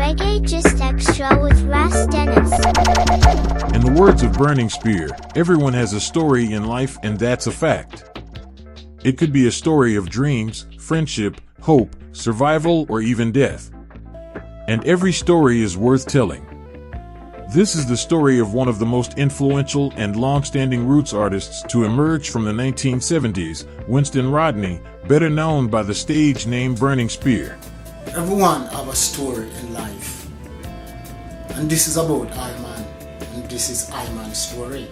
Reggae Just Extra with Ras Dennis. In the words of Burning Spear, everyone has a story in life, and that's a fact. It could be a story of dreams, friendship, hope, survival, or even death. And every story is worth telling. This is the story of one of the most influential and long-standing roots artists to emerge from the 1970s, Winston Rodney, better known by the stage name Burning Spear. Everyone have a story in life. And this is about Iman, and this is Iman's story.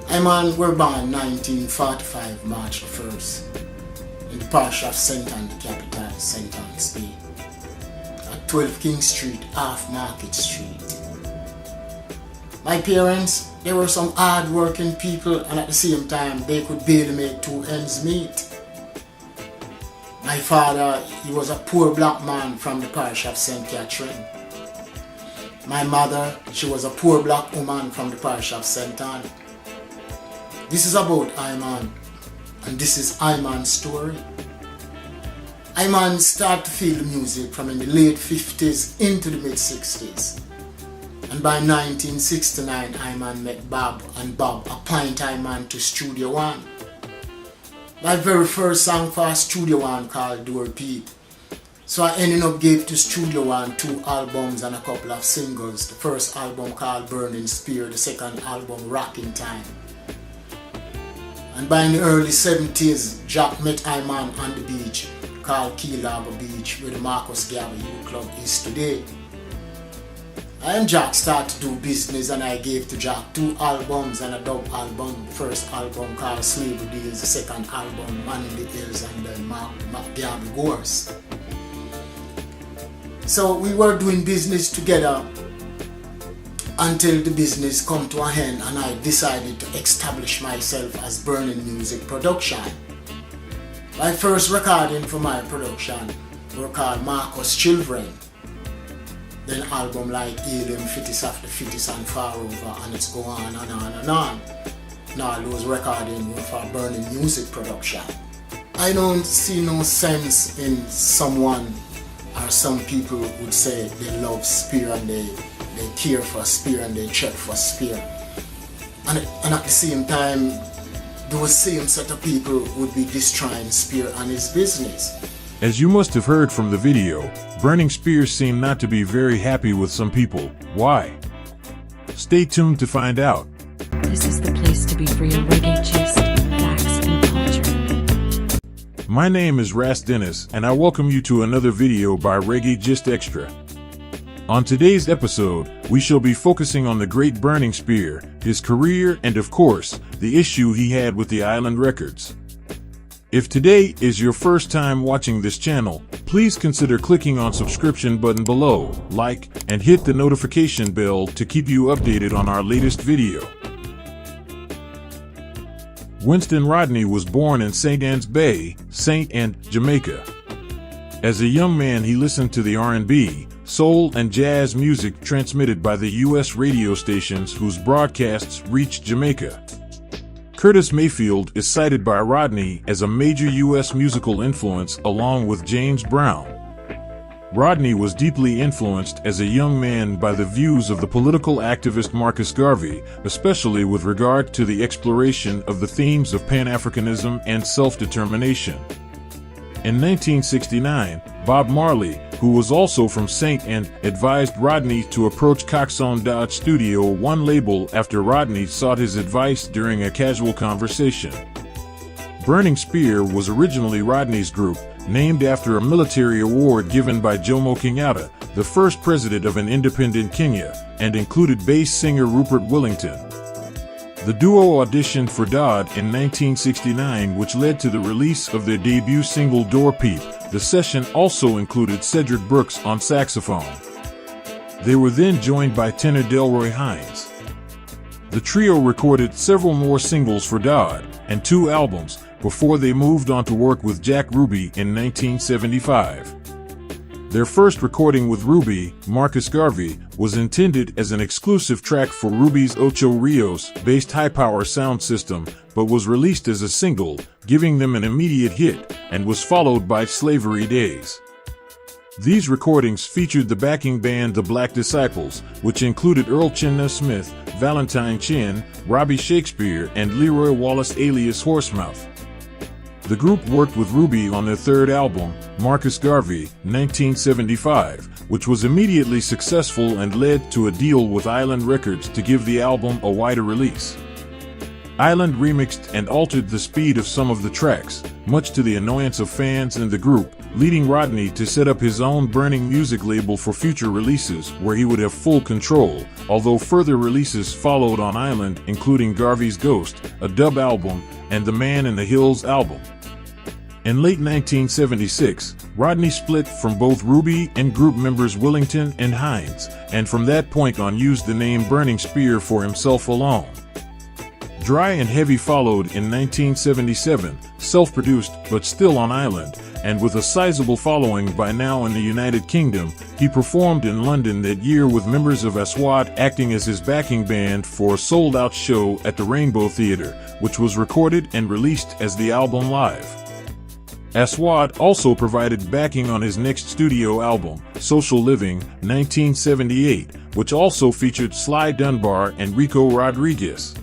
Iman were born 1945 March 1st in the parish of St. Anne, the capital, St. Anne, Spain, at 12 King Street, off Market Street. My parents, they were some hard-working people, and at the same time, they could barely make two ends meet. My father, he was a poor black man from the parish of St. Catherine. My mother, she was a poor black woman from the parish of St. Anne. This is about Iman, and this is Iman's story. Iman started to feel the music from in the late 50s into the mid 60s. And by 1969, Iman met Bob, and Bob appointed Iman to Studio One. My very first song for Studio One called Do Repeat. So I ended up gave to Studio One 2 albums and a couple of singles. The first album called Burning Spear, the second album Rocking Time. And by the early 70s, Jack met Iman on the beach called Key Largo Beach, where the Marcus Garvey Youth Club is today. I and Jack started to do business, and I gave to Jack 2 albums and a dub album. The first album called Slavery Days, the second album Man in the Hills, and then Garvey Gorse. So we were doing business together until the business come to an end, and I decided to establish myself as Burning Music Production. My first recording for my production were called Marcus Children. Then album like Alien, Fittest of the Fittest, and Far Over, and it's go on and on and on. Now those recordings were for Burning Music Production. I don't see no sense in someone, or some people would say they love Spear and they care for Spear and they check for Spear. And at the same time, those same set of people would be destroying Spear and his business. As you must have heard from the video, Burning Spear seemed not to be very happy with some people. Why? Stay tuned to find out. This is the place to be for your reggae gist, facts, and culture. My name is Ras Dennis, and I welcome you to another video by Reggae Just Extra. On today's episode, we shall be focusing on the great Burning Spear, his career, and of course, the issue he had with the Island Records. If today is your first time watching this channel, please consider clicking on subscription button below, like, and hit the notification bell to keep you updated on our latest video. Winston Rodney was born in St. Anne's Bay, St. Anne, Jamaica. As a young man, he listened to the R&B, soul, and jazz music transmitted by the U.S. radio stations whose broadcasts reached Jamaica. Curtis Mayfield is cited by Rodney as a major U.S. musical influence along with James Brown. Rodney was deeply influenced as a young man by the views of the political activist Marcus Garvey, especially with regard to the exploration of the themes of Pan-Africanism and self-determination. In 1969, Bob Marley, who was also from St. Anne, advised Rodney to approach Coxsone Dodge Studio One label after Rodney sought his advice during a casual conversation. Burning Spear was originally Rodney's group, named after a military award given by Jomo Kenyatta, the first president of an independent Kenya, and included bass singer Rupert Willington. The duo auditioned for Dodd in 1969, which led to the release of their debut single Door Peep. The session also included Cedric Brooks on saxophone. They were then joined by tenor Delroy Hines. The trio recorded several more singles for Dodd and 2 albums before they moved on to work with Jack Ruby in 1975. Their first recording with Ruby, Marcus Garvey, was intended as an exclusive track for Ruby's Ocho Rios-based high-power sound system, but was released as a single, giving them an immediate hit, and was followed by Slavery Days. These recordings featured the backing band The Black Disciples, which included Earl Chinna Smith, Valentine Chin, Robbie Shakespeare, and Leroy Wallace alias Horsemouth. The group worked with Ruby on their third album, Marcus Garvey, 1975, which was immediately successful and led to a deal with Island Records to give the album a wider release. Island remixed and altered the speed of some of the tracks, much to the annoyance of fans and the group, leading Rodney to set up his own Burning Music label for future releases where he would have full control, although further releases followed on Island, including Garvey's Ghost, a dub album, and the Man in the Hills album. In late 1976, Rodney split from both Ruby and group members Willington and Hines, and from that point on used the name Burning Spear for himself alone. Dry and Heavy followed in 1977, self-produced but still on Island, and with a sizable following by now in the United Kingdom, he performed in London that year with members of Aswad acting as his backing band for a sold-out show at the Rainbow Theatre, which was recorded and released as the album Live. Aswad also provided backing on his next studio album, Social Living, 1978, which also featured Sly Dunbar and Rico Rodriguez.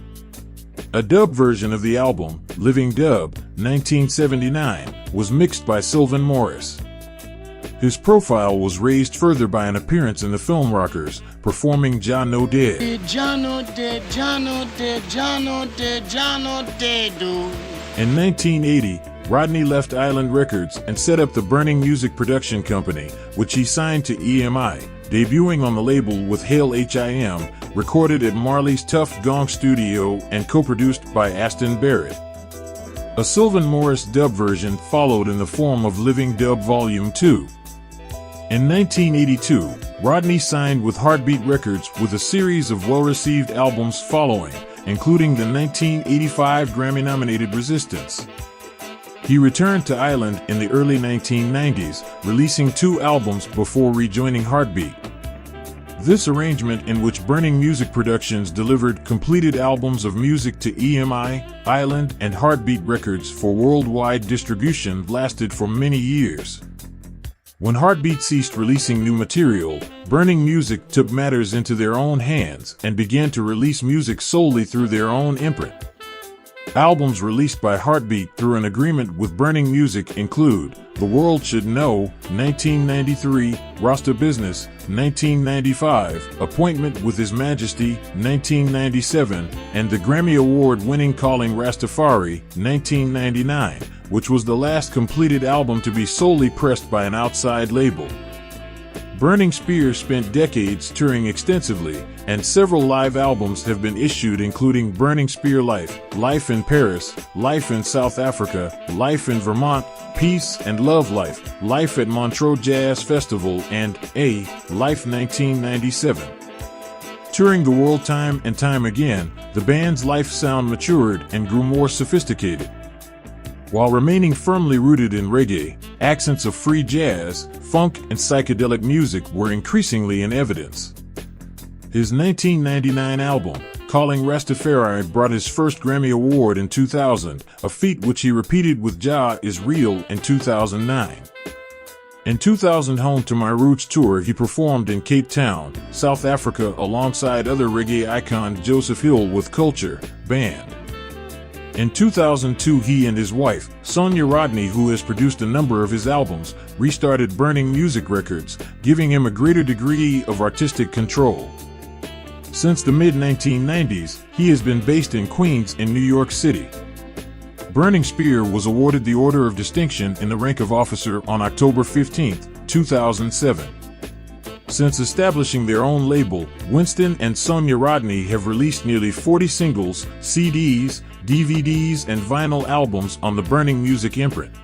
A dub version of the album, Living Dub, 1979, was mixed by Sylvan Morris. His profile was raised further by an appearance in the Film Rockers, performing Jah No Dead. Jah no dead, Jah no dead, Jah no dead, Jah no dead, dude. In 1980, Rodney left Island Records and set up the Burning Music Production Company, which he signed to EMI, debuting on the label with Hail Him, recorded at Marley's Tough Gong Studio and co-produced by Aston Barrett. A Sylvan Morris dub version followed in the form of Living Dub Volume 2. In 1982, Rodney signed with Heartbeat Records with a series of well-received albums following, including the 1985 Grammy-nominated Resistance. He returned to Island in the early 1990s, releasing 2 albums before rejoining Heartbeat. This arrangement, in which Burning Music Productions delivered completed albums of music to EMI, Island, and Heartbeat Records for worldwide distribution, lasted for many years. When Heartbeat ceased releasing new material, Burning Music took matters into their own hands and began to release music solely through their own imprint. Albums released by Heartbeat through an agreement with Burning Music include The World Should Know, 1993, Rasta Business, 1995, Appointment with His Majesty, 1997, and the Grammy Award-winning Calling Rastafari, 1999, which was the last completed album to be solely pressed by an outside label. Burning Spear spent decades touring extensively, and several live albums have been issued, including Burning Spear Life, Life in Paris, Life in South Africa, Life in Vermont, Peace and Love Life, Life at Montreux Jazz Festival, and Life 1997. Touring the world time and time again, the band's life sound matured and grew more sophisticated. While remaining firmly rooted in reggae, accents of free jazz, funk, and psychedelic music were increasingly in evidence. His 1999 album, Calling Rastafari, brought his first Grammy Award in 2000, a feat which he repeated with Jah Is Real in 2009. In 2000, Home to My Roots tour, he performed in Cape Town, South Africa alongside other reggae icon Joseph Hill with Culture Band. In 2002, he and his wife, Sonia Rodney, who has produced a number of his albums, restarted Burning Music Records, giving him a greater degree of artistic control. Since the mid-1990s, he has been based in Queens in New York City. Burning Spear was awarded the Order of Distinction in the rank of officer on October 15, 2007. Since establishing their own label, Winston and Sonia Rodney have released nearly 40 singles, CDs, DVDs, and vinyl albums on the Burning Music imprint.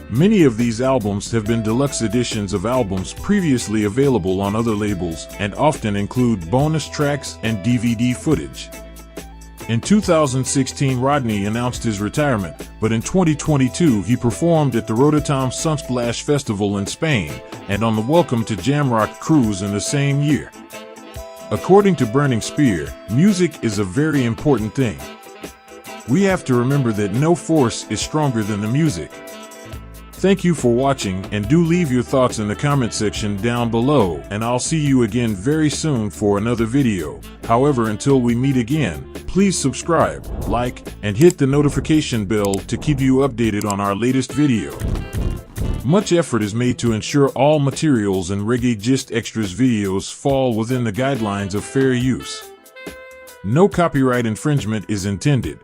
Many of these albums have been deluxe editions of albums previously available on other labels and often include bonus tracks and DVD footage. In 2016, Rodney announced his retirement, but in 2022 he performed at the Rototom Sunsplash Festival in Spain and on the Welcome to Jamrock cruise in the same year. According to Burning Spear, music is a very important thing. We have to remember that no force is stronger than the music. Thank you for watching, and do leave your thoughts in the comment section down below, and I'll see you again very soon for another video. However, until we meet again, please subscribe, like, and hit the notification bell to keep you updated on our latest video. Much effort is made to ensure all materials in Reggae Gist Extras videos fall within the guidelines of fair use. No copyright infringement is intended.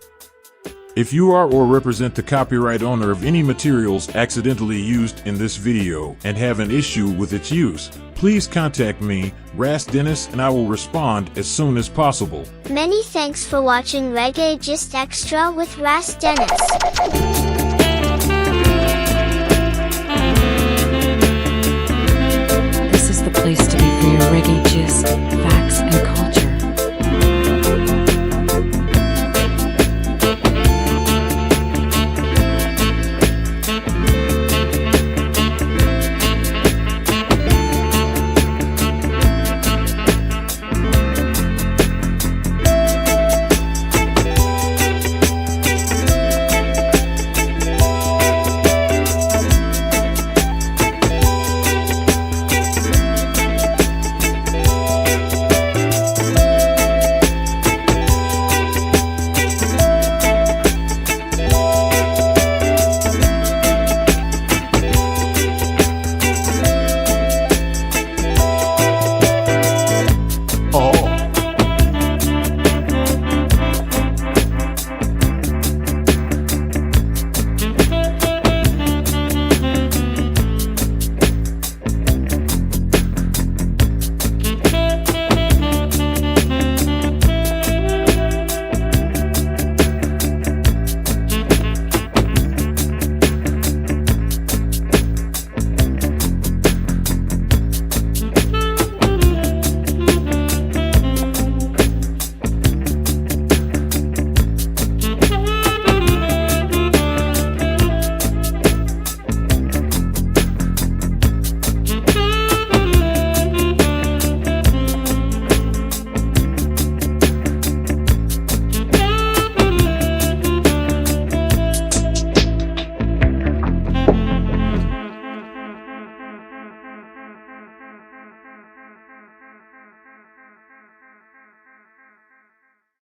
If you are or represent the copyright owner of any materials accidentally used in this video and have an issue with its use, please contact me, Ras Dennis, and I will respond as soon as possible. Many thanks for watching Reggae Gist Extra with Ras Dennis.